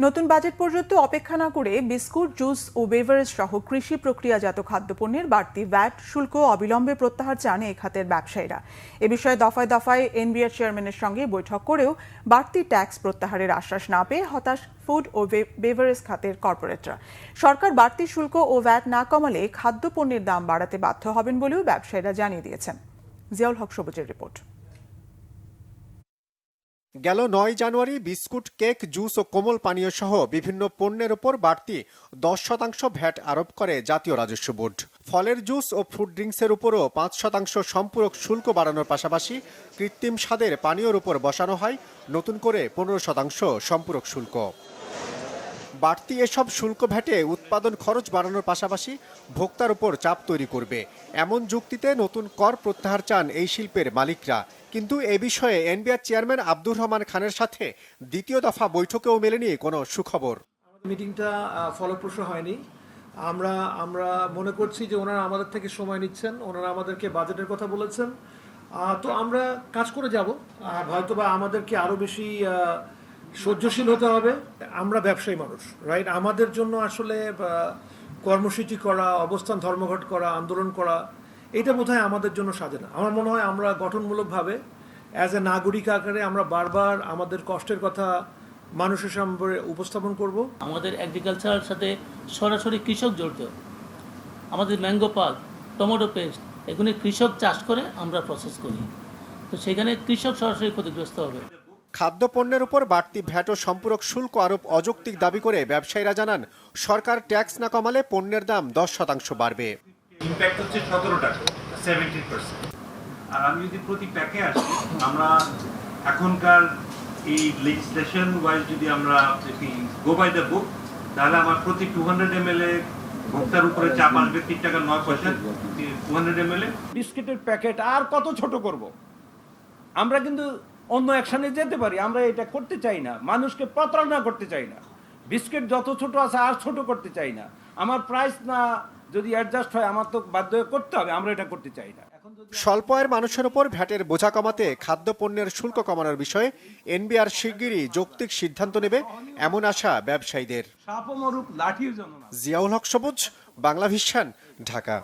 নতুন বাজেট পর্যন্ত অপেক্ষা না করে বিস্কুট, জুস ও বেভারেজ সহ কৃষি প্রক্রিয়াজাত খাদ্যপণ্যের বাড়তি ভ্যাট শুল্ক অবিলম্বে প্রত্যাহার চান এই খাতের ব্যবসায়ীরা। এ বিষয়ে দফায় দফায় এনবিআর চেয়ারম্যানের সঙ্গে বৈঠক করেও বাড়তি ট্যাক্স প্রত্যাহারের আশ্বাস না পেয়ে হতাশ ফুড ও বেভারেজ খাতের কর্পোরেটরা। সরকার বাড়তি শুল্ক ও ভ্যাট না কমালে খাদ্যপণ্যের দাম বাড়াতে বাধ্য হবেন বলেও ব্যবসায়ীরা জানিয়ে দিয়েছেন। জিয়াউল হক সবুজের রিপোর্ট। গেল ৯ জানুয়ারি বিস্কুট, কেক, জুস ও কোমল পানীয় সহ বিভিন্ন পণ্যের ওপর বাড়তি 10% ভ্যাট আরোপ করে জাতীয় রাজস্ব বোর্ড। ফলের জুস ও ফ্রুট ড্রিঙ্কসের উপরও 5% সম্পূরক শুল্ক বাড়ানোর পাশাপাশি কৃত্রিম স্বাদের পানীয়র উপর বসানো হয় নতুন করে 15% সম্পূরক শুল্ক। বাড়তি এসব শুল্ক ভ্যাটে উৎপাদন খরচ বাড়ানোর পাশাপাশি ভোক্তার উপর চাপ তৈরি করবে, এমন যুক্তিতে নতুন কর প্রত্যাহার চান এই শিল্পের মালিকরা। কিন্তু এ বিষয়ে এনবিআর চেয়ারম্যান আব্দুর রহমান খানের সাথে দ্বিতীয় দফা বৈঠকেও মেলেনি কোনো সুখবর। মিটিংটা ফলপ্রসূ হয়নি। আমরা মনে করছি যে ওনারা আমাদের থেকে সময় নিচ্ছেন, ওনারা আমাদেরকে বাজেটের কথা বলেছেন, তো আমরা কাজ করে যাব। হয়তোবা আমাদেরকে আরো বেশি সহ্যশীল হতে হবে। আমরা ব্যবসায়ী মানুষ, রাইট? আমাদের জন্য আসলে কর্মসূচি করা, অবস্থান ধর্মঘট করা, আন্দোলন করা, এটা বোধহয় আমাদের জন্য সাজে না। আমার মনে হয় আমরা গঠনমূলকভাবে অ্যাজ এ নাগরিক আকারে আমরা বারবার আমাদের কষ্টের কথা মানুষের সামনে উপস্থাপন করব। আমাদের এগ্রিকালচারের সাথে সরাসরি কৃষক জড়িত। আমাদের ম্যাঙ্গো পাক, টমেটো পেস্ট, এগুলি কৃষক চাষ করে আমরা প্রসেস করি, তো সেখানে কৃষক সরাসরি ক্ষতিগ্রস্ত হবে। খাদ্যপণ্যের উপর বাড়তি ভ্যাট ও সম্পূরক শুল্ক আরোপ অযৌক্তিক দাবি করে ব্যবসায়ীরা জানান, সরকার ট্যাক্স না কমালে পণ্যের দাম 10% বাড়বে। ইমপ্যাক্ট হচ্ছে 17 টাকা, 70%। আর আমি যদি প্রতি প্যাকে আসি, আমরা এখনকার এই লেজিসলেশন ওয়াইজ যদি আমরা গো বাই দ্য বুক, তাহলে আমার প্রতি 200 ml ভোক্তার উপরে চাপ আসবে 3 টাকা 9 পয়সা। 200 ml বিস্কিটের প্যাকেট আর কত ছোট করব? আমরা কিন্তু অন্য অ্যাকশনে যেতে পারি, আমরা এটা করতে চাই না। মানুষকে প্রতারণা করতে চাই না। বিস্কিট যত ছোট আছে আর ছোট করতে চাই না। আমার প্রাইস না যদি অ্যাডজাস্ট হয়, আমার তো বাধ্য করতে হবে, আমরা এটা করতে চাই না। স্বল্প আয়ের মানুষের উপর ভ্যাটের বোঝা কমাতে খাদ্যপণ্যের শুল্ক কমানোর বিষয়ে এনবিআর শিগগিরই যৌক্তিক সিদ্ধান্ত নেবে, এমন আশা ব্যবসায়ীদের। সাপ মরুক, লাঠির জন্য না। জিয়াউল হক সবুজ, বাংলা ভিশন, ঢাকা।